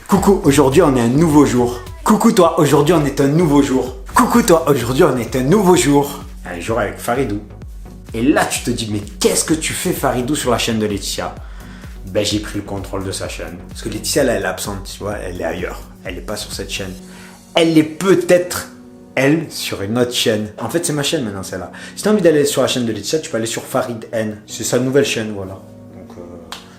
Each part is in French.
Coucou, aujourd'hui on est un nouveau jour. Coucou toi, aujourd'hui on est un nouveau jour. Coucou toi, aujourd'hui on est un nouveau jour. Un jour avec Faridou. Et là tu te dis, mais qu'est-ce que tu fais Faridou sur la chaîne de Laetitia? Ben j'ai pris le contrôle de sa chaîne. Parce que Laetitia là, elle est absente, tu vois, elle est ailleurs. Elle n'est pas sur cette chaîne. Elle est peut-être, elle, sur une autre chaîne. En fait c'est ma chaîne maintenant celle-là. Si tu as envie d'aller sur la chaîne de Laetitia, tu peux aller sur Farid N. C'est sa nouvelle chaîne, voilà.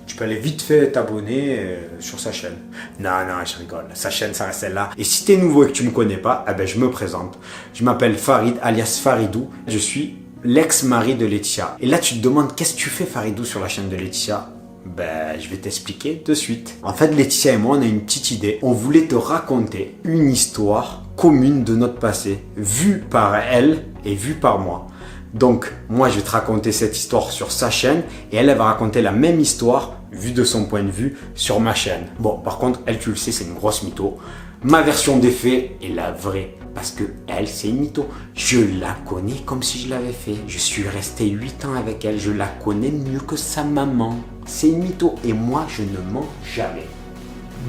Tu peux aller vite fait t'abonner sur sa chaîne. Non, je rigole. Sa chaîne, ça reste celle-là. Et si tu es nouveau et que tu ne me connais pas, eh ben, je me présente. Je m'appelle Farid, alias Faridou. Je suis l'ex-mari de Laetitia. Et là, tu te demandes, qu'est-ce que tu fais, Faridou, sur la chaîne de Laetitia? Ben, je vais t'expliquer de suite. En fait, Laetitia et moi, on a une petite idée. On voulait te raconter une histoire commune de notre passé, vue par elle et vue par moi. Donc, moi, je vais te raconter cette histoire sur sa chaîne et elle va raconter la même histoire, vue de son point de vue, sur ma chaîne. Bon, par contre, elle, tu le sais, c'est une grosse mytho. Ma version des faits est la vraie parce que elle, c'est une mytho. Je la connais comme si je l'avais fait. Je suis resté 8 ans avec elle. Je la connais mieux que sa maman. C'est une mytho et moi, je ne mens jamais.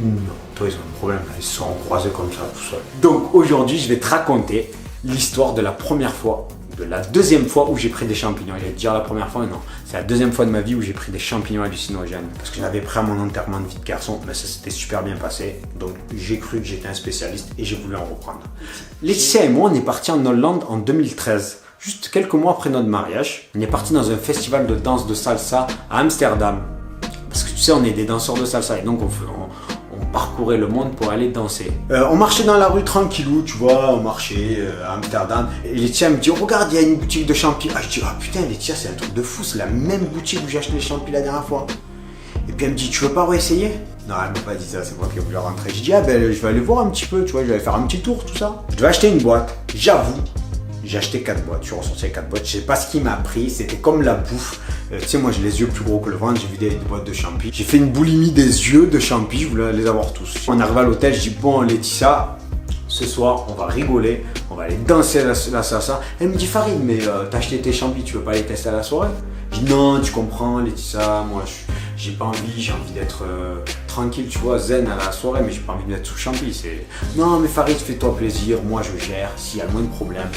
Non, toi, ils ont un problème. Ils se sont croisés comme ça, tout seul. Donc, aujourd'hui, je vais te raconter l'histoire de la première fois. De la deuxième fois où j'ai pris des champignons. Je vais te dire la première fois, non. C'est la deuxième fois de ma vie où j'ai pris des champignons hallucinogènes. Parce que je l'avais pris à mon enterrement de vie de garçon, mais ça s'était super bien passé. Donc j'ai cru que j'étais un spécialiste et j'ai voulu en reprendre. Laetitia et moi, on est partis en Hollande en 2013. Juste quelques mois après notre mariage. On est partis dans un festival de danse de salsa à Amsterdam. Parce que tu sais, on est des danseurs de salsa et donc on parcourait le monde pour aller danser. On marchait dans la rue tranquillou, tu vois, on marchait à Amsterdam. Et Laetitia me dit, regarde, il y a une boutique de champi. Ah, je dis, ah putain, Laetitia, c'est un truc de fou, c'est la même boutique où j'ai acheté les champis la dernière fois. Et puis elle me dit, tu veux pas réessayer? Non, elle m'a pas dit ça, c'est moi qui ai voulu rentrer. Je dis, ah ben, je vais aller voir un petit peu, tu vois, je vais aller faire un petit tour, tout ça. Je devais acheter une boîte, j'avoue. J'ai acheté 4 boîtes, je suis ressorti avec 4 boîtes, je sais pas ce qui m'a pris, c'était comme la bouffe. Tu sais, moi j'ai les yeux plus gros que le ventre, j'ai vu des boîtes de champi. J'ai fait une boulimie des yeux de champi, je voulais les avoir tous. On arrive à l'hôtel, je dis, bon Laetitia, ce soir on va rigoler, on va aller danser la salsa. Elle me dit, Farid, mais t'as acheté tes champis, tu veux pas les tester à la soirée? Je dis, non, tu comprends Laetitia, moi j'ai pas envie, j'ai envie d'être tranquille, tu vois, zen à la soirée, mais j'ai pas envie de mettre sous champi. Non mais Farid, fais-toi plaisir, moi je gère, s'il y a le moins de problèmes.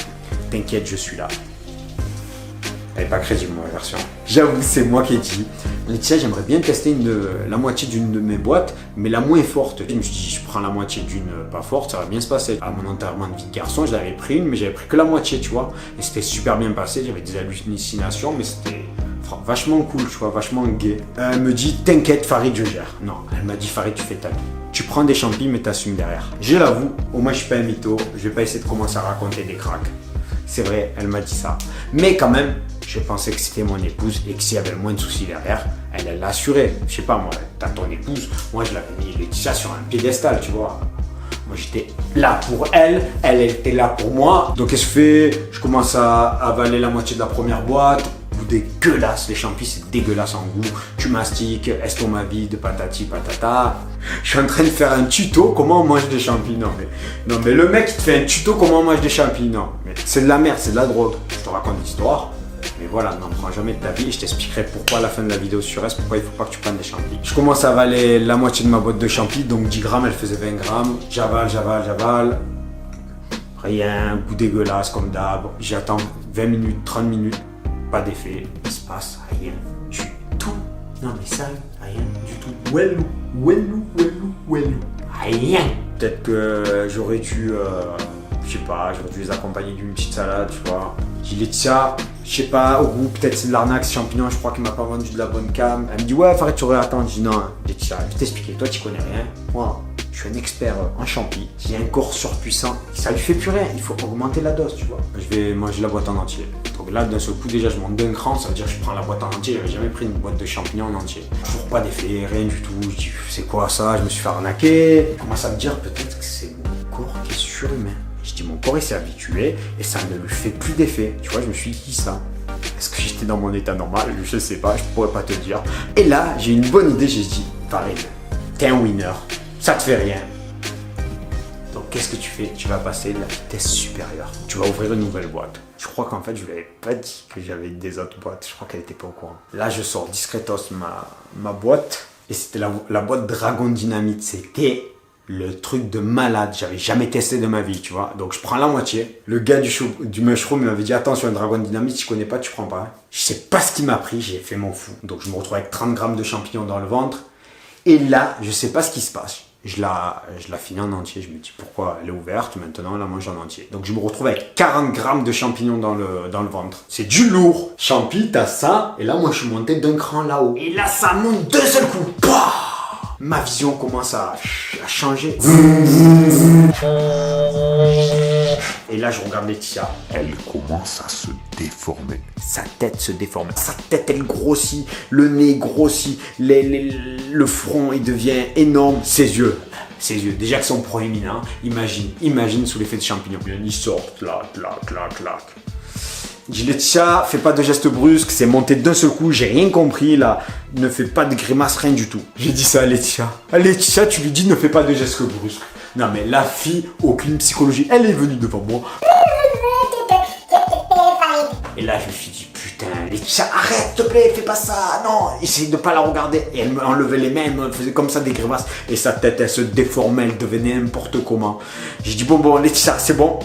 T'inquiète, je suis là. Elle n'est pas crédible, ma version. J'avoue, c'est moi qui ai dit. Laetitia, j'aimerais bien tester la moitié d'une de mes boîtes, mais la moins forte. Je me suis dit, je prends la moitié d'une pas forte, ça va bien se passer. À mon enterrement de vie de garçon, je l'avais pris une, mais j'avais pris que la moitié, tu vois. Et c'était super bien passé, j'avais des hallucinations, mais c'était vachement cool, tu vois, vachement gay. Elle me dit, t'inquiète, Farid, je gère. Non, elle m'a dit, Farid, tu fais ta vie. Tu prends des champis, mais t'assumes derrière. Je l'avoue, au moins je suis pas un mytho, je vais pas essayer de commencer à raconter des cracks. C'est vrai, elle m'a dit ça. Mais quand même, je pensais que c'était mon épouse et que s'il y avait le moins de soucis derrière, elle l'a assuré. Je sais pas, moi, t'as ton épouse, moi je l'avais mis Laetitia sur un piédestal, tu vois. Moi j'étais là pour elle, elle était là pour moi. Donc qu'est-ce que je fais? Je commence à avaler la moitié de la première boîte. Goût dégueulasse, les champis c'est dégueulasse en goût. Tu mastiques, estomac vide, patati patata. Je suis en train de faire un tuto comment on mange des champis. Non mais le mec il te fait un tuto comment on mange des champis. Non mais c'est de la merde, c'est de la drogue. Je te raconte l'histoire. Mais voilà, n'en prends jamais de ta vie et je t'expliquerai pourquoi à la fin de la vidéo sur reste, pourquoi il ne faut pas que tu prennes des champis. Je commence à avaler la moitié de ma boîte de champis, donc 10 grammes, elle faisait 20 grammes. J'avale. Rien, goût dégueulasse comme d'hab. J'attends 20 minutes, 30 minutes, pas d'effet. Il se passe rien du tout. Non mais sérieux, rien du tout. Wellou. Rien. Peut-être que j'aurais dû... je sais pas, j'aurais dû les accompagner d'une petite salade, tu vois. J'ai Laetitia, je sais pas, au goût, peut-être c'est de l'arnaque, ce champignon, je crois qu'il m'a pas vendu de la bonne cam. Elle me dit, ouais, Farid, tu aurais attendu. Je dis, non, Laetitia, je vais t'expliquer, toi, tu connais rien. Moi, je suis un expert en champi. J'ai un corps surpuissant, ça lui fait plus rien, il faut augmenter la dose, tu vois. Je vais manger la boîte en entier. Donc là, d'un seul coup, déjà, je monte d'un cran, ça veut dire que je prends la boîte en entier. J'avais jamais pris une boîte de champignons en entier. Toujours pas d'effet, rien du tout. Je dis, c'est quoi ça? Je me suis fait arnaquer. Je commence à me dire, peut-être que c'est mon corps qui est surhumain. Je dis, mon corps il s'est habitué et ça ne lui fait plus d'effet. Tu vois, je me suis dit ça. Est-ce que j'étais dans mon état normal? Je sais pas, je pourrais pas te dire. Et là, j'ai une bonne idée, j'ai dit, Farid, t'es un winner, ça te fait rien. Donc qu'est-ce que tu fais? Tu vas passer de la vitesse supérieure. Tu vas ouvrir une nouvelle boîte. Je crois qu'en fait, je lui avais pas dit que j'avais des autres boîtes. Je crois qu'elle était pas au courant. Là, je sors discretos ma boîte. Et c'était la boîte Dragon Dynamite. C'était le truc de malade. J'avais jamais testé de ma vie, tu vois. Donc, je prends la moitié. Le gars du mushroom m'avait dit, attention, un Dragon Dynamite, si tu connais pas, tu prends pas. Je sais pas ce qu'il m'a pris. J'ai fait mon fou. Donc, je me retrouve avec 30 grammes de champignons dans le ventre. Et là, je sais pas ce qui se passe. Je la finis en entier. Je me dis pourquoi elle est ouverte. Maintenant, on la mange en entier. Donc, je me retrouve avec 40 grammes de champignons dans le ventre. C'est du lourd. Champi, t'as ça. Et là, moi, je suis monté d'un cran là-haut. Et là, ça monte d'un seul coup. Bah, ma vision commence à changer. Et là, je regarde Laetitia. Elle commence à se déformer. Sa tête se déforme. Sa tête, elle grossit. Le nez grossit. Le front, il devient énorme. Ses yeux. Déjà qu'ils sont proéminents. Imagine sous l'effet de champignons. Ils sortent. Clac, clac, clac, clac. Je dis Laetitia, fais pas de gestes brusques. C'est monté d'un seul coup. J'ai rien compris là. Ne fais pas de grimaces, rien du tout. J'ai dit ça à Laetitia. À Laetitia, tu lui dis ne fais pas de gestes brusques. Non mais la fille, aucune psychologie. Elle est venue devant moi. Et là, je me suis dit, putain, Laetitia, arrête, s'il te plaît, fais pas ça. Non, essaye de pas la regarder. Et elle m'enlevait les mains, elle me faisait comme ça des grimaces. Et sa tête, elle se déformait, elle devenait n'importe comment. J'ai dit, bon, Laetitia, c'est bon,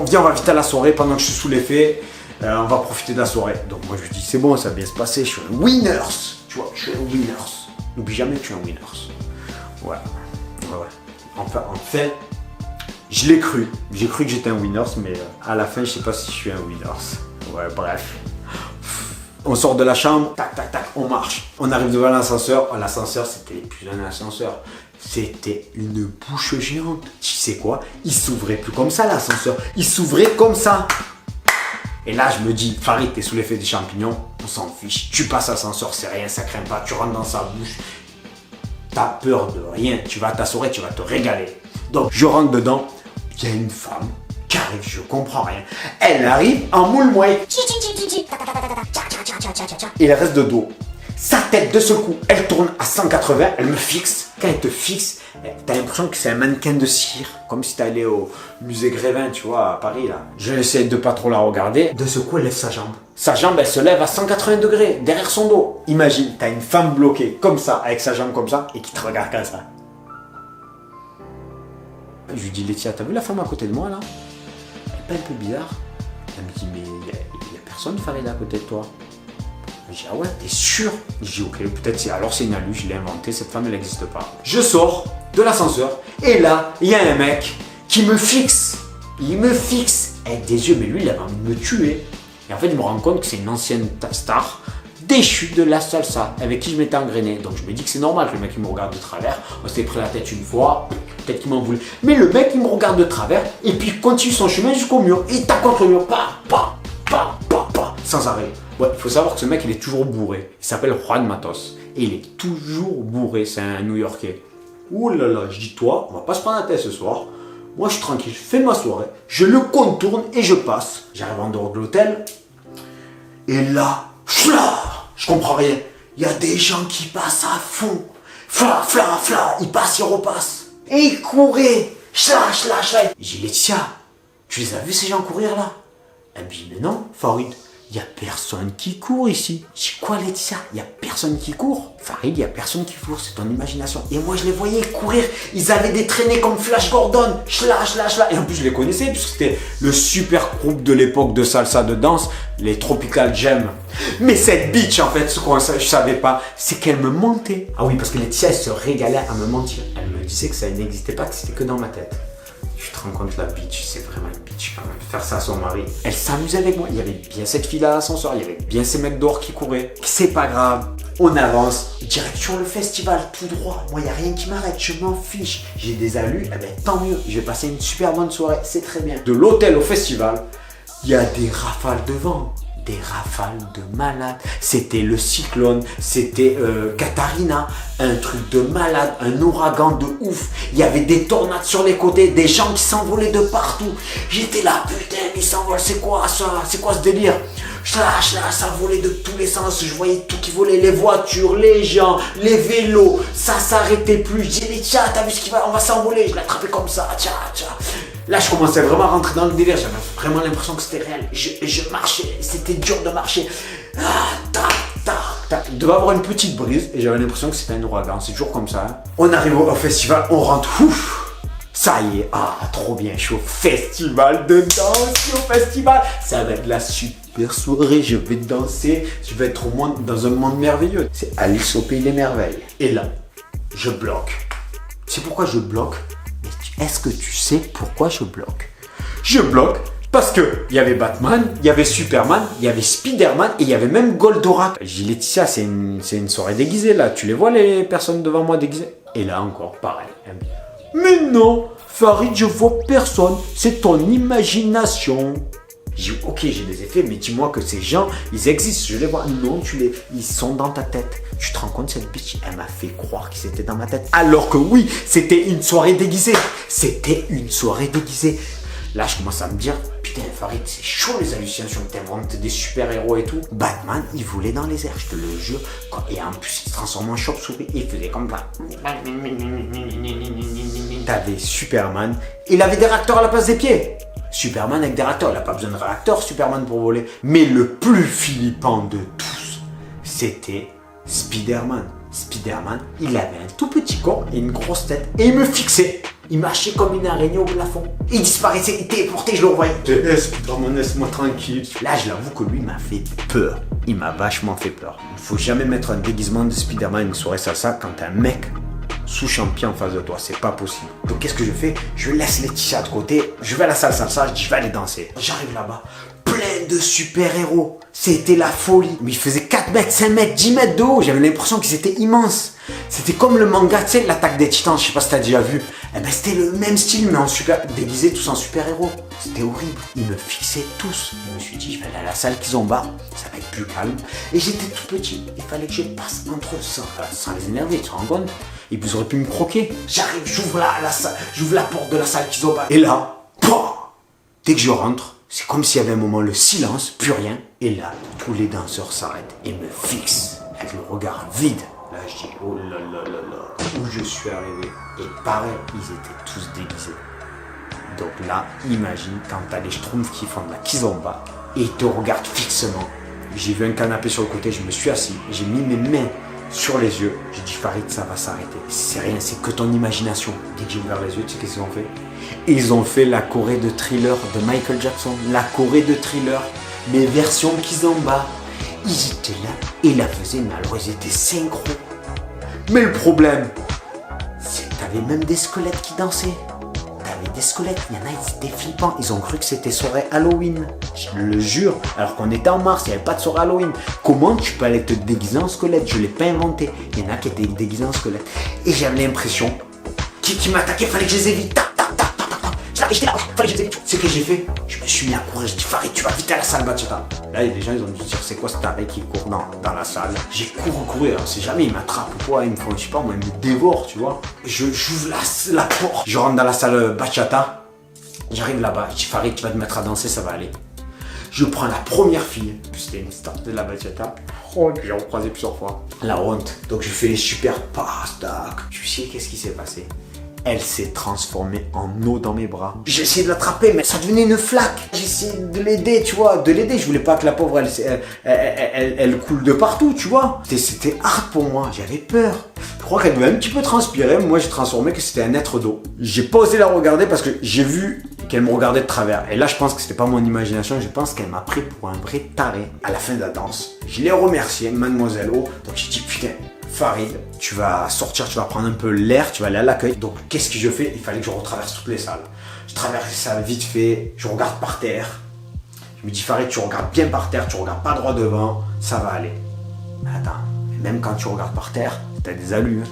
viens, on va vite à la soirée pendant que je suis sous l'effet. On va profiter de la soirée. Donc moi, je lui dis, c'est bon, ça va bien se passer. Je suis un winners. Tu vois, je suis un winners. N'oublie jamais que tu es un winners. Voilà. Ouais. Enfin, je l'ai cru. J'ai cru que j'étais un winners, mais à la fin, je sais pas si je suis un winners. Ouais, bref. On sort de la chambre, tac, tac, tac, on marche. On arrive devant l'ascenseur. Oh, l'ascenseur, c'était plus un ascenseur. C'était une bouche géante. Tu sais quoi? Il s'ouvrait plus comme ça, l'ascenseur. Il s'ouvrait comme ça. Et là, je me dis, Farid, t'es sous l'effet des champignons. On s'en fiche. Tu passes l'ascenseur, c'est rien, ça craint pas. Tu rentres dans sa bouche. T'as peur de rien. Tu vas t'assurer, tu vas te régaler. Donc, je rentre dedans. Il y a une femme qui arrive, je comprends rien. Elle arrive en moule-mouille. Et elle reste de dos. Sa tête, de ce coup, elle tourne à 180, elle me fixe. Quand elle te fixe, t'as l'impression que c'est un mannequin de cire. Comme si t'allais au musée Grévin, tu vois, à Paris, là. Je essaie de pas trop la regarder. De ce coup, elle lève sa jambe. Sa jambe, elle se lève à 180 degrés, derrière son dos. Imagine, t'as une femme bloquée, comme ça, avec sa jambe comme ça, et qui te regarde comme ça. Je lui dis, Laetitia, t'as vu la femme à côté de moi, là? Elle est pas un peu bizarre? Elle me dit, mais il y a personne, Farid, à côté de toi. Je dis, ah ouais, t'es sûr? Je dis, ok, peut-être c'est une alu, je l'ai inventé, cette femme, elle n'existe pas. Je sors de l'ascenseur, et là, il y a un mec qui me fixe. Il me fixe avec des yeux, mais lui, il avait envie de me tuer. Et en fait, je me rends compte que c'est une ancienne star déchue de la salsa avec qui je m'étais engrainé. Donc je me dis que c'est normal que le mec il me regarde de travers. On s'était pris la tête une fois, peut-être qu'il m'en voulait. Mais le mec il me regarde de travers et puis il continue son chemin jusqu'au mur. Et il tape contre le mur, sans arrêt. Ouais, il faut savoir que ce mec il est toujours bourré. Il s'appelle Juan Matos. Et il est toujours bourré, c'est un New-Yorkais. Ouh là là, je dis toi, on va pas se prendre la tête ce soir. Moi je suis tranquille, je fais ma soirée, je le contourne et je passe. J'arrive en dehors de l'hôtel. Et là, je comprends rien. Il y a des gens qui passent à fond. Ils passent, ils repassent. Et ils couraient. J'ai dit, Laetitia, tu les as vus ces gens courir là? Elle me dit, mais non, Farid, il n'y a personne qui court ici. Je dis, quoi Laetitia? Il n'y a personne qui court? Farid, il n'y a personne qui court, c'est ton imagination. Et moi je les voyais courir, ils avaient des traînées comme Flash Gordon. Et en plus je les connaissais puisque c'était le super groupe de l'époque de salsa de danse, les Tropical Jam. Mais cette bitch en fait, ce que je savais pas, c'est qu'elle me mentait. Ah oui, parce que Laetitia elle se régalait à me mentir. Elle me disait que ça n'existait pas, que c'était que dans ma tête. Tu te rends compte, la bitch, c'est vraiment une bitch quand même. Faire ça à son mari. Elle s'amusait avec moi. Il y avait bien cette fille à l'ascenseur. Il y avait bien ces mecs dehors qui couraient. C'est pas grave. On avance. Direction le festival, tout droit. Moi, il n'y a rien qui m'arrête. Je m'en fiche. J'ai des alus. Eh ben, tant mieux. Je vais passer une super bonne soirée. C'est très bien. De l'hôtel au festival, il y a des rafales de vent. Des rafales de malade. C'était le cyclone, c'était Katharina, un truc de malade, un ouragan de ouf. Il y avait des tornades sur les côtés, des gens qui s'envolaient de partout. J'étais là, putain, ils s'envolent, c'est quoi ça? C'est quoi ce délire? Ça volait de tous les sens, je voyais tout qui volait, les voitures, les gens, les vélos, ça s'arrêtait plus. Je dis, tiens, t'as vu ce qu'il va, on va s'envoler. Je l'attrapais comme ça, tiens. Là, je commençais vraiment à rentrer dans le délire. J'avais vraiment l'impression que c'était réel. Je marchais, c'était dur de marcher. Ah, tac, tac, tac. Il devait avoir une petite brise et j'avais l'impression que c'était un ouragan. C'est toujours comme ça. Hein. On arrive au festival, on rentre. Ouf. Ça y est, trop bien, je suis au festival de danse, je suis au festival. Ça va être la super soirée, je vais danser, je vais être dans un monde merveilleux. C'est Alice au pays des merveilles. Et là, je bloque. C'est pourquoi je bloque. Mais est-ce que tu sais pourquoi je bloque? Je bloque parce que il y avait Batman, il y avait Superman, il y avait Spider-Man et il y avait même Goldorak. J'ai dit Laetitia, c'est une soirée déguisée là. Tu les vois les personnes devant moi déguisées? Et là encore, pareil. Mais non, Farid, je vois personne, c'est ton imagination. J'ai dit, ok, j'ai des effets, mais dis-moi que ces gens, ils existent, je les vois. Non, ils sont dans ta tête. Tu te rends compte, cette bitch, elle m'a fait croire qu'ils étaient dans ma tête. Alors que oui, c'était une soirée déguisée. C'était une soirée déguisée. Là, je commence à me dire, putain, Farid, c'est chaud les hallucinations que t'inventes des super-héros et tout. Batman, il volait dans les airs, je te le jure. Et en plus, il se transformait en chauve-souris et il faisait comme ça. T'avais Superman, il avait des réacteurs à la place des pieds. Superman avec des réacteurs, il n'a pas besoin de réacteurs, Superman, pour voler. Mais le plus flippant de tous, c'était Spider-Man. Spider-Man, il avait un tout petit corps et une grosse tête. Et il me fixait. Il marchait comme une araignée au plafond. Il disparaissait, il téléportait, je le revoyais. Spider-Man, laisse-moi tranquille. Là, je l'avoue que lui m'a fait peur. Il m'a vachement fait peur. Il ne faut jamais mettre un déguisement de Spider-Man une soirée salsa quand t'as un mec sous champion en face de toi. C'est pas possible. Donc, qu'est-ce que je fais? Je laisse Laetitia de côté. Je vais à la salle salsa, je dis, je vais aller danser. J'arrive là-bas. Plein de super-héros. C'était la folie. Mais ils faisaient 4 mètres, 5 mètres, 10 mètres de haut. J'avais l'impression qu'ils étaient immenses. C'était comme le manga, tu sais, l'attaque des titans. Je sais pas si t'as déjà vu. Eh ben, c'était le même style, mais en super, déguisés tous en super-héros. C'était horrible. Ils me fixaient tous. Je me suis dit, je vais aller à la salle Kizomba. Ça va être plus calme. Et j'étais tout petit. Il fallait que je passe entre eux sans les énerver, tu te rends compte? Et puis ils auraient pu me croquer. J'arrive, j'ouvre la porte de la salle Kizomba. Et là, dès que je rentre, c'est comme s'il y avait un moment le silence, plus rien. Et là, tous les danseurs s'arrêtent et me fixent avec le regard vide. Là, je dis, oh là là là là, où je suis arrivé. Et pareil, ils étaient tous déguisés. Donc là, imagine quand t'as les schtroumpfs qui font de la kizomba et ils te regardent fixement. J'ai vu un canapé sur le côté, je me suis assis, j'ai mis mes mains sur les yeux. J'ai dit, Farid, ça va s'arrêter. C'est rien, c'est que ton imagination. Dès que j'ai ouvert les yeux, tu sais qu'est-ce qu'ils ont fait? Ils ont fait la Corée de Thriller de Michael Jackson. La Corée de Thriller, mais version kizomba. Ils étaient là et la faisaient, mais alors ils étaient synchro. Mais le problème, c'est que t'avais même des squelettes qui dansaient. T'avais des squelettes, il y en a, ils étaient flippants. Ils ont cru que c'était soirée Halloween. Je le jure, alors qu'on était en mars, il n'y avait pas de soirée Halloween. Comment tu peux aller te déguiser en squelette? Je ne l'ai pas inventé. Il y en a qui étaient déguisés en squelette. Et j'avais l'impression qui m'attaquait, fallait que je les évite. J'étais là, fallait que je les évite. C'est ce que j'ai fait. Je me suis mis à courir, je dis Farid, tu vas vite à la salle bachata. Là, les gens, ils ont dû dire, c'est quoi ce taré qui court dans la salle? J'ai couru, alors, c'est jamais, ils m'attrapent ou quoi, ils me font, je sais pas, moi, ils me dévorent, tu vois. J'ouvre la porte, je rentre dans la salle bachata, j'arrive là-bas, je dis Farid, tu vas te mettre à danser, ça va aller. Je prends la première fille, c'était une star de la bachata, j'ai recroisé plusieurs fois. La honte, donc je fais les super passes, tu sais qu'est-ce qui s'est passé? Elle s'est transformée en eau dans mes bras. J'ai essayé de l'attraper, mais ça devenait une flaque. J'ai essayé de l'aider, tu vois, Je voulais pas que la pauvre, elle coule de partout, tu vois. C'était hard pour moi, j'avais peur. Je crois qu'elle devait un petit peu transpirer. Moi, j'ai transformé que c'était un être d'eau. J'ai pas osé la regarder parce que j'ai vu qu'elle me regardait de travers. Et là, je pense que c'était pas mon imagination. Je pense qu'elle m'a pris pour un vrai taré. À la fin de la danse, je l'ai remercié, mademoiselle O. Donc j'ai dit, putain, Farid, tu vas sortir, tu vas prendre un peu l'air, tu vas aller à l'accueil. Donc qu'est-ce que je fais? Il fallait que je retraverse toutes les salles. Je traverse les salles vite fait, je regarde par terre. Je me dis Farid, tu regardes bien par terre, tu regardes pas droit devant, ça va aller. Mais attends, même quand tu regardes par terre, t'as des alus. Hein.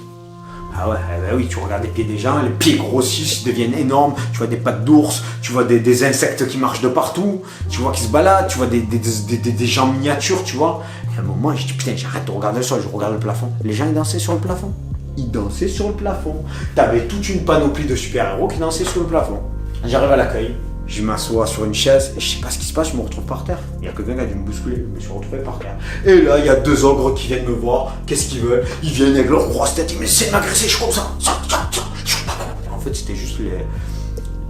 Ah ouais, bah oui, tu regardes les pieds des gens, les pieds grossissent, ils deviennent énormes, tu vois des pattes d'ours, tu vois des insectes qui marchent de partout, tu vois qui se baladent, tu vois des gens miniatures, tu vois. Et à un moment, je dis putain, j'arrête de regarder le sol, je regarde le plafond. Les gens, ils dansaient sur le plafond. Ils dansaient sur le plafond. T'avais toute une panoplie de super-héros qui dansaient sur le plafond. J'arrive à l'accueil, je m'assois sur une chaise et je sais pas ce qui se passe, je me retrouve par terre. Il y a quelqu'un qui a dû me bousculer, je me suis retrouvé par terre. Et là, il y a 2 ogres qui viennent me voir. Qu'est-ce qu'ils veulent? Ils viennent avec leur grosse tête, ils me essaient de m'agresser, je suis comme ça. En fait, c'était juste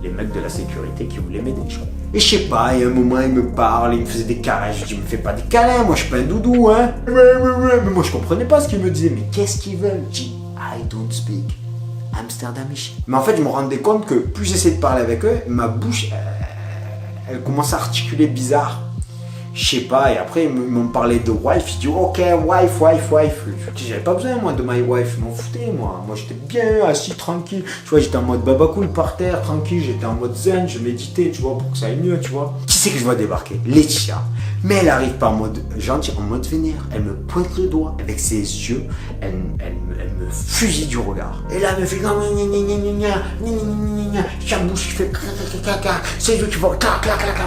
les mecs de la sécurité qui voulaient m'aider, je crois. Et je sais pas, et à un moment, il me parle, il me faisait des câlins. Je dis, me fais pas des câlins, moi je suis pas un doudou, hein. Mais moi je comprenais pas ce qu'il me disait. Mais qu'est-ce qu'ils veulent? Je dis, I don't speak Amsterdamish. Mais en fait, je me rendais compte que plus j'essayais de parler avec eux, ma bouche, elle commençait à articuler bizarre. Je sais pas, et après ils m'ont parlé de wife, je dis ok, wife. Je dis j'avais pas besoin moi de my wife, je m'en foutais moi. Moi j'étais bien assis, tranquille. Tu vois, j'étais en mode baba cool par terre, tranquille, j'étais en mode zen, je méditais, tu vois, pour que ça aille mieux, tu vois. Qui c'est que je vois débarquer? Laetitia. Mais elle arrive pas en mode gentil, en mode vénère. Elle me pointe le doigt avec ses yeux, elle me fusille du regard. Et là elle me fait sa bouche qui fait c'est lui qui va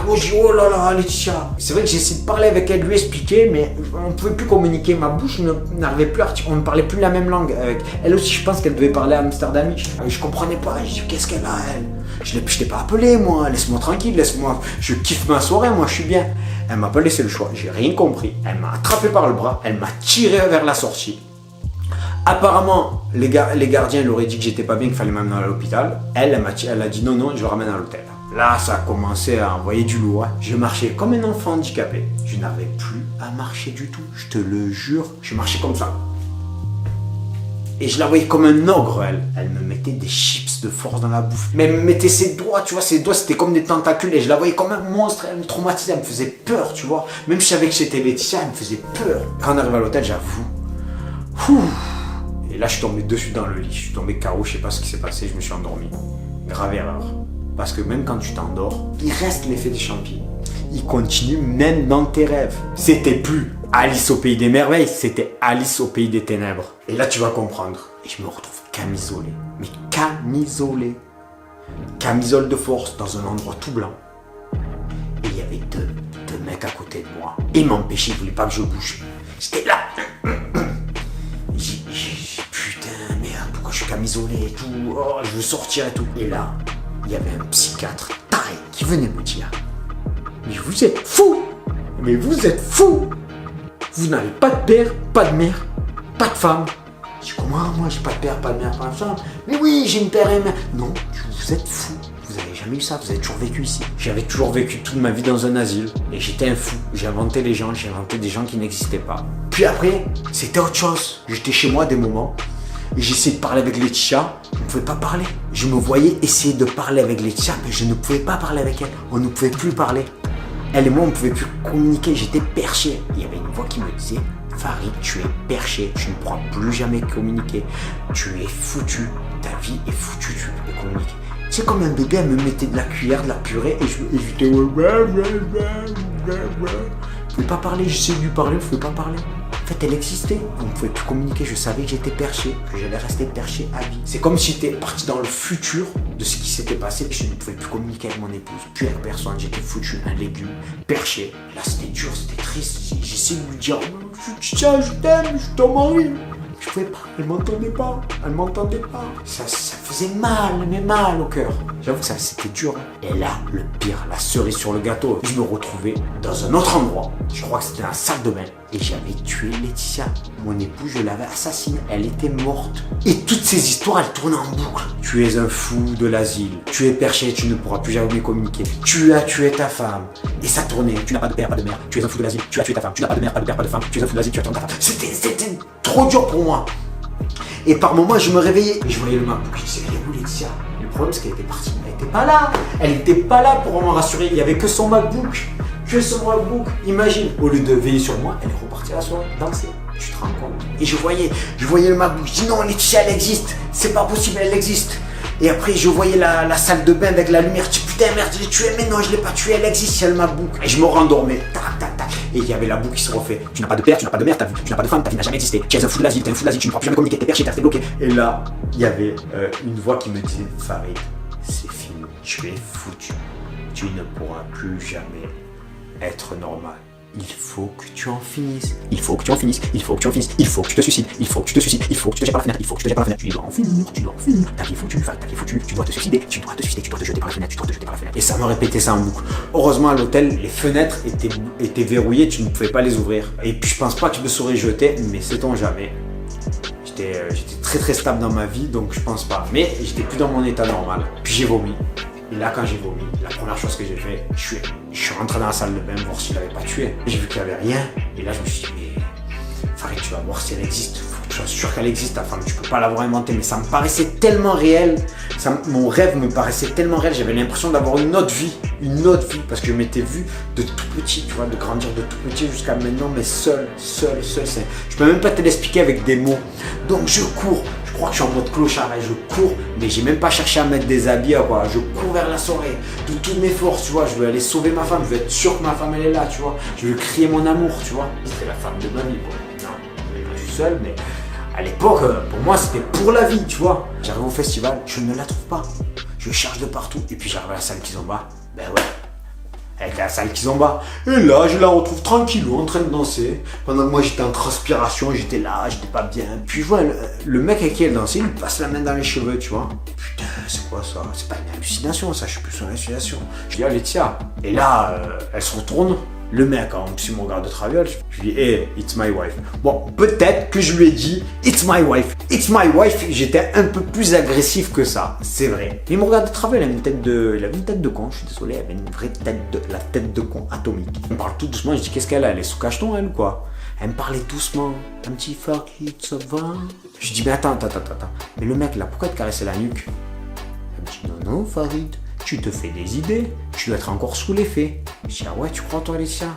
oh, je dis oh là là Laetitia. C'est vrai que j'ai essayé de parler avec elle, de lui expliquer, mais on ne pouvait plus communiquer. Ma bouche n'arrivait plus à articuler, on ne parlait plus la même langue. Elle aussi, je pense qu'elle devait parler amsterdamish. Je comprenais pas, je dis qu'est-ce qu'elle a elle? Je l'ai pas appelé moi, laisse-moi tranquille, laisse-moi, je kiffe ma soirée, moi je suis bien. Elle m'a pas laissé le choix, j'ai rien compris. Elle m'a attrapé par le bras, elle m'a tiré vers la sortie. Apparemment, les gardiens leur auraient dit que j'étais pas bien, qu'il fallait m'amener à l'hôpital. Elle a dit non, je le ramène à l'hôtel. Là, ça a commencé à envoyer du lourd. Je marchais comme un enfant handicapé. Je n'avais plus à marcher du tout. Je te le jure, je marchais comme ça. Et je la voyais comme un ogre, elle. Elle me mettait des chips de force dans la bouffe. Mais elle me mettait ses doigts, tu vois, ses doigts c'était comme des tentacules. Et je la voyais comme un monstre, elle me traumatisait, elle me faisait peur, tu vois. Même si je savais que j'étais Laetitia, elle me faisait peur. Quand on arrive à l'hôtel, j'avoue. Et là, je suis tombé dessus dans le lit. Je suis tombé KO, je sais pas ce qui s'est passé, je me suis endormi. Grave erreur. Parce que même quand tu t'endors, il reste l'effet des champignons. Il continue même dans tes rêves. C'était plus Alice au pays des merveilles, c'était Alice au pays des ténèbres. Et là, tu vas comprendre. Et je me retrouve camisolé. Mais camisolé. Camisole de force dans un endroit tout blanc. Et il y avait deux mecs à côté de moi. Ils m'empêchaient, ils voulaient pas que je bouge. J'étais là. Putain, merde, pourquoi je suis camisolé et tout. Oh, je veux sortir et tout. Et là, il y avait un psychiatre taré qui venait me dire mais vous êtes fou. Mais vous êtes fou. Vous n'avez pas de père, pas de mère, pas de femme. Je dis comment moi j'ai pas de père, pas de mère, pas de femme? Mais oui, j'ai une père et une mère. Non, vous êtes fou. Vous n'avez jamais eu ça, vous avez toujours vécu ici. J'avais toujours vécu toute ma vie dans un asile. Et j'étais un fou. J'ai inventé les gens, j'ai inventé des gens qui n'existaient pas. Puis après, c'était autre chose. J'étais chez moi des moments. Et j'essayais de parler avec Laetitia, je ne pouvais pas parler. Je me voyais essayer de parler avec Laetitia, mais je ne pouvais pas parler avec elle. On ne pouvait plus parler. Elle et moi, on ne pouvait plus communiquer. J'étais perché. Il y avait une voix qui me disait Farid, tu es perché. Tu ne pourras plus jamais communiquer. Tu es foutu. Ta vie est foutue. Tu peux plus communiquer. C'est comme un bébé, elle me mettait de la cuillère, de la purée, et j'étais je pouvais pas parler. J'essayais de lui parler, je ne pouvais pas parler. En fait, elle existait. On ne pouvait plus communiquer. Je savais que j'étais perché, que j'allais rester perché à vie. C'est comme si j'étais parti dans le futur de ce qui s'était passé. Je ne pouvais plus communiquer avec mon épouse, plus avec personne. J'étais foutu, un légume, perché. Là, c'était dur, c'était triste. J'essayais de lui dire tiens, je t'aime, je t'en mari. Je pouvais pas, elle m'entendait pas. Ça faisait mal, mais mal au cœur. J'avoue que ça, c'était dur. Et là, le pire, la cerise sur le gâteau, je me retrouvais dans un autre endroit. Je crois que c'était la salle de bain. Et j'avais tué Laetitia. Mon épouse, je l'avais assassinée. Elle était morte. Et toutes ces histoires, elles tournaient en boucle. Tu es un fou de l'asile. Tu es perché, tu ne pourras plus jamais communiquer. Tu as tué ta femme. Et ça tournait. Tu n'as pas de père, pas de mère. Tu es un fou de l'asile. Tu as tué ta femme. Tu n'as pas de mère, pas de père, pas de femme. Tu es un fou de l'asile. Tu as tué ta femme. C'était trop dur pour moi. Et par moments, je me réveillais. Et je voyais le MacBook. Je disais, elle est où Laetitia? Le problème, c'est qu'elle était partie. Elle n'était pas là. Elle n'était pas là pour me rassurer. Il n'y avait que son MacBook. Imagine, au lieu de veiller sur moi, elle est repartie à la soirée, danser. Tu te rends compte? Et je voyais le MacBook. Je dis non, Laetitia, elle existe. C'est pas possible, elle existe. Et après, je voyais la salle de bain avec la lumière. Je dis putain, merde, je l'ai tuée. Mais non, je l'ai pas tuée, elle existe, il y a le MacBook. Et je me rendormais. Tac, tac, tac. Et il y avait la boucle qui se refait. Tu n'as pas de père, tu n'as pas de mère, tu n'as pas de femme, ta vie n'a jamais existé. Tu es un fou de l'asile, tu es un fou de l'asile, tu ne pourras plus jamais communiquer, t'es perché, t'es resté bloqué. Et là, il y avait une voix qui me disait Farid, c'est fini, tu es foutu. Tu ne pourras plus jamais être normal. Il faut que tu en finisses. Il faut que tu en finisses. Il faut que tu en finisses. Il faut que tu te suicides. Il faut que tu te suicides. Il faut que tu te jettes par la fenêtre. Il faut que tu te jettes par la fenêtre. Tu dois en finir. Tu dois en finir. Ta vie est foutue. Ta vie est foutue. Tu dois te suicider. Tu dois te suicider. Tu dois te jeter par la fenêtre. Tu dois te jeter par la fenêtre. Et ça me répétait ça en boucle. Heureusement, à l'hôtel, les fenêtres étaient verrouillées. Tu ne pouvais pas les ouvrir. Et puis, je pense pas que je me serais jeté, mais sait-on jamais. J'étais très très stable dans ma vie, donc je pense pas. Mais j'étais plus dans mon état normal. Puis j'ai vomi. Et là, quand j'ai vomi, la première chose que j'ai fait, je suis rentré dans la salle de bain voir s'il l'avait pas tué. J'ai vu qu'il n'y avait rien. Et là, je me suis dit, mais Farid, tu vas voir si elle existe. Faut que tu sois sûr qu'elle existe, ta femme. Tu peux pas l'avoir inventée. Mais ça me paraissait tellement réel. Mon rêve me paraissait tellement réel. J'avais l'impression d'avoir une autre vie. Une autre vie. Parce que je m'étais vu de tout petit, tu vois, de grandir de tout petit jusqu'à maintenant. Mais seul. Je peux même pas te l'expliquer avec des mots. Donc, je cours. Je crois que je suis en mode clochard et je cours, mais j'ai même pas cherché à mettre des habits, quoi. Je cours vers la soirée de toutes mes forces, tu vois. Je veux aller sauver ma femme, je veux être sûr que ma femme elle est là, tu vois. Je veux crier mon amour, tu vois. C'était la femme de ma vie, quoi. Non, je suis seul, mais à l'époque, pour moi, c'était pour la vie, tu vois. J'arrive au festival, je ne la trouve pas. Je cherche de partout, et puis j'arrive à la salle Kizomba. Ben ouais. Elle était à la salle Kizomba. Et là, je la retrouve tranquillou en train de danser. Pendant que moi, j'étais en transpiration, j'étais là, j'étais pas bien. Puis je vois le mec avec qui elle dansait, il me passe la main dans les cheveux, tu vois. Putain, c'est quoi ça? C'est pas une hallucination, ça, je suis plus sur une hallucination. Je dis, ah, Laetitia. Et là, elle se retourne. Le mec, en plus, il me regarde de travers. Je lui dis, hey, it's my wife. Bon, peut-être que je lui ai dit, it's my wife. It's my wife. J'étais un peu plus agressif que ça, c'est vrai. Il me regarde de travers, il avait une tête de con. Je suis désolé, il avait une vraie la tête de con atomique. On parle tout doucement. Je dis, qu'est-ce qu'elle a? Elle est sous cacheton, elle, ou quoi? Elle me parlait doucement. Un petit Farid, ça va? Je dis, mais attends. Mais le mec, là, pourquoi te caresser la nuque? Elle me dit, non, Farid. Tu te fais des idées, tu dois être encore sous l'effet. Je dis, ah ouais, tu crois toi, Laetitia?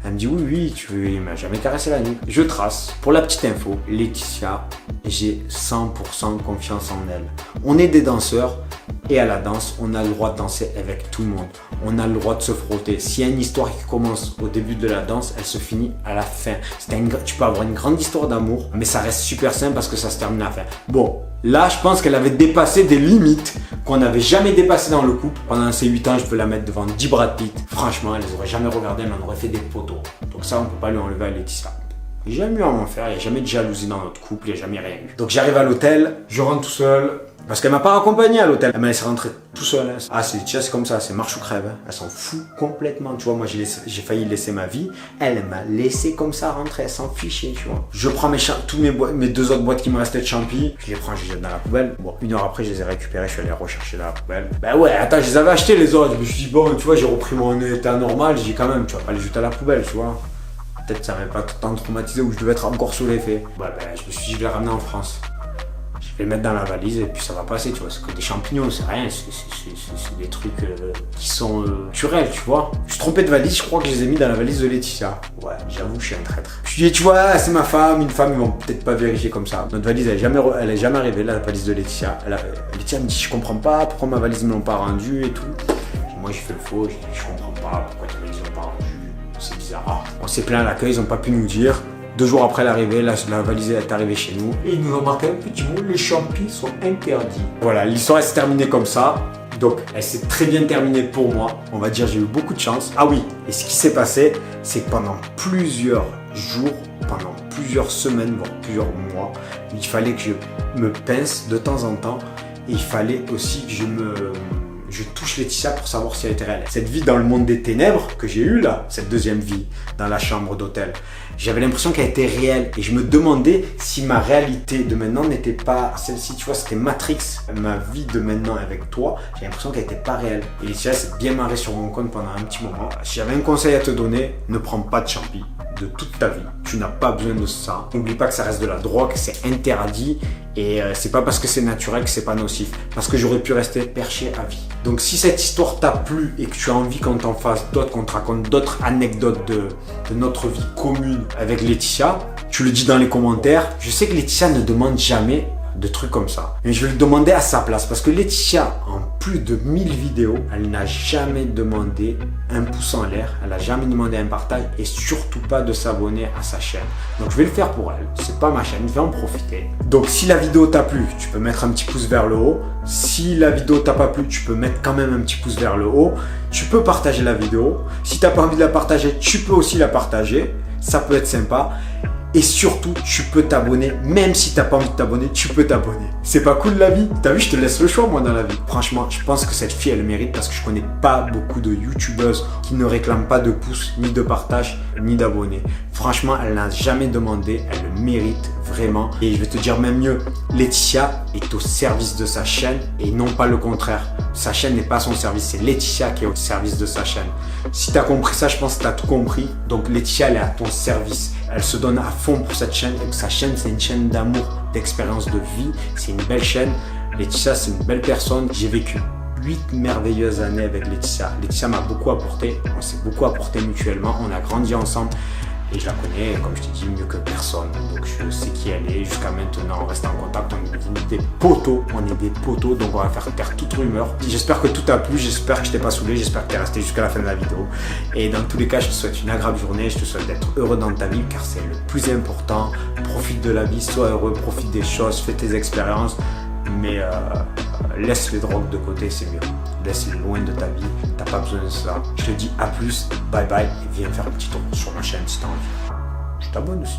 Elle me dit, oui, il m'a jamais caressé la nuque. Je trace. Pour la petite info, Laetitia, j'ai 100% confiance en elle. On est des danseurs et à la danse, on a le droit de danser avec tout le monde. On a le droit de se frotter. S'il y a une histoire qui commence au début de la danse, elle se finit à la fin. Tu peux avoir une grande histoire d'amour, mais ça reste super simple parce que ça se termine à la fin. Bon. Là, je pense qu'elle avait dépassé des limites qu'on n'avait jamais dépassées dans le couple. Pendant ces 8 ans, je peux la mettre devant 10 Brad Pitt. Franchement, elle les aurait jamais regardées, elle en aurait fait des photos. Donc ça, on ne peut pas lui enlever à Laetitia. Il n'y a jamais eu à m'en faire, il n'y a jamais de jalousie dans notre couple, il n'y a jamais rien eu. Donc j'arrive à l'hôtel, je rentre tout seul. Parce qu'elle m'a pas accompagné à l'hôtel. Elle m'a laissé rentrer tout seul. Hein. Ah, c'est Laetitia, c'est comme ça, c'est marche ou crève. Hein. Elle s'en fout complètement. Tu vois, moi j'ai failli laisser ma vie. Elle m'a laissé comme ça rentrer, elle s'en fichait, tu vois. Je prends mes 2 autres boîtes qui me restaient de champi. Je les prends, je les jette dans la poubelle. Bon, 1 heure après, je les ai récupérées, je suis allé les rechercher dans la poubelle. Bah ouais, attends, je les avais achetés les autres. Je me suis dit, bon, tu vois, j'ai repris mon état normal. J'ai dit quand même, tu vas pas les jeter à la poubelle, tu vois. Peut-être ça m'avait pas tant traumatisé ou je devais être encore sous l'effet. Ouais, ben, je me suis dit, je vais les ramener en France. Je vais les mettre dans la valise et puis ça va passer, tu vois. C'est que des champignons, c'est rien, c'est des trucs qui sont naturels, tu vois. Je suis trompé de valise, je crois que je les ai mis dans la valise de Laetitia. Ouais, j'avoue, je suis un traître. Je dis, tu vois, c'est ma femme, une femme, ils vont peut-être pas vérifier comme ça. Notre valise, elle est jamais arrivée, là, la valise de Laetitia. Laetitia me dit, je comprends pas pourquoi ma valise me l'ont pas rendue et tout. Et moi, j'ai fait le faux, je dis, je comprends pas pourquoi ta valise me l'ont pas rendue. C'est bizarre. On s'est plaint à l'accueil, ils ont pas pu nous dire. 2 jours après l'arrivée, la valise est arrivée chez nous. Et ils nous ont marqué un petit mot, les champis sont interdits. Voilà, l'histoire s'est terminée comme ça. Donc, elle s'est très bien terminée pour moi. On va dire, j'ai eu beaucoup de chance. Ah oui, et ce qui s'est passé, c'est que pendant plusieurs jours, pendant plusieurs semaines, voire plusieurs mois, il fallait que je me pince de temps en temps. Et il fallait aussi que je touche Laetitia pour savoir si elle était réelle. Cette vie dans le monde des ténèbres que j'ai eue là, cette deuxième vie dans la chambre d'hôtel, j'avais l'impression qu'elle était réelle et je me demandais si ma réalité de maintenant n'était pas celle-ci, tu vois, c'était Matrix. Ma vie de maintenant avec toi, j'ai l'impression qu'elle n'était pas réelle. Et Laetitia s'est bien marrée sur mon compte pendant un petit moment. Si j'avais un conseil à te donner, ne prends pas de champi de toute ta vie. Tu n'as pas besoin de ça. N'oublie pas que ça reste de la drogue, c'est interdit et c'est pas parce que c'est naturel que c'est pas nocif. Parce que j'aurais pu rester perché à vie. Donc si cette histoire t'a plu et que tu as envie qu'on t'en fasse d'autres, qu'on te raconte d'autres anecdotes de notre vie commune avec Laetitia, tu le dis dans les commentaires. Je sais que Laetitia ne demande jamais de trucs comme ça. Mais je vais le demander à sa place parce que Laetitia, en plus de 1000 vidéos, elle n'a jamais demandé un pouce en l'air, elle n'a jamais demandé un partage et surtout pas de s'abonner à sa chaîne. Donc je vais le faire pour elle, c'est pas ma chaîne, je vais en profiter. Donc si la vidéo t'a plu, tu peux mettre un petit pouce vers le haut. Si la vidéo t'a pas plu, tu peux mettre quand même un petit pouce vers le haut. Tu peux partager la vidéo. Si t'as pas envie de la partager, tu peux aussi la partager. Ça peut être sympa. Et surtout, tu peux t'abonner. Même si t'as pas envie de t'abonner, tu peux t'abonner. C'est pas cool la vie? T'as vu, je te laisse le choix moi dans la vie. Franchement, je pense que cette fille, elle le mérite parce que je connais pas beaucoup de youtubeuses qui ne réclament pas de pouces, ni de partage, ni d'abonnés. Franchement, elle n'a jamais demandé. Elle le mérite vraiment. Et je vais te dire même mieux, Laetitia est au service de sa chaîne et non pas le contraire. Sa chaîne n'est pas à son service, c'est Laetitia qui est au service de sa chaîne. Si tu as compris ça, je pense que tu as tout compris. Donc Laetitia, elle est à ton service. Elle se donne à fond pour cette chaîne. Et sa chaîne, c'est une chaîne d'amour, d'expérience de vie. C'est une belle chaîne. Laetitia, c'est une belle personne. J'ai vécu 8 merveilleuses années avec Laetitia. Laetitia m'a beaucoup apporté. On s'est beaucoup apporté mutuellement. On a grandi ensemble. Et je la connais, comme je t'ai dit, mieux que personne. Donc je sais qui elle est. Jusqu'à maintenant, on reste en contact. On est des poteaux. Donc on va faire taire toute rumeur. J'espère que tout t'a plu. J'espère que je t'ai pas saoulé. J'espère que tu es resté jusqu'à la fin de la vidéo. Et dans tous les cas, je te souhaite une agréable journée. Je te souhaite d'être heureux dans ta vie car c'est le plus important. Profite de la vie, sois heureux, profite des choses, fais tes expériences. Mais laisse les drogues de côté, c'est mieux. Laisse-les loin de ta vie, t'as pas besoin de ça. Je te dis à plus, bye bye, et viens faire un petit tour sur ma chaîne si t'as envie. Je t'abonne aussi.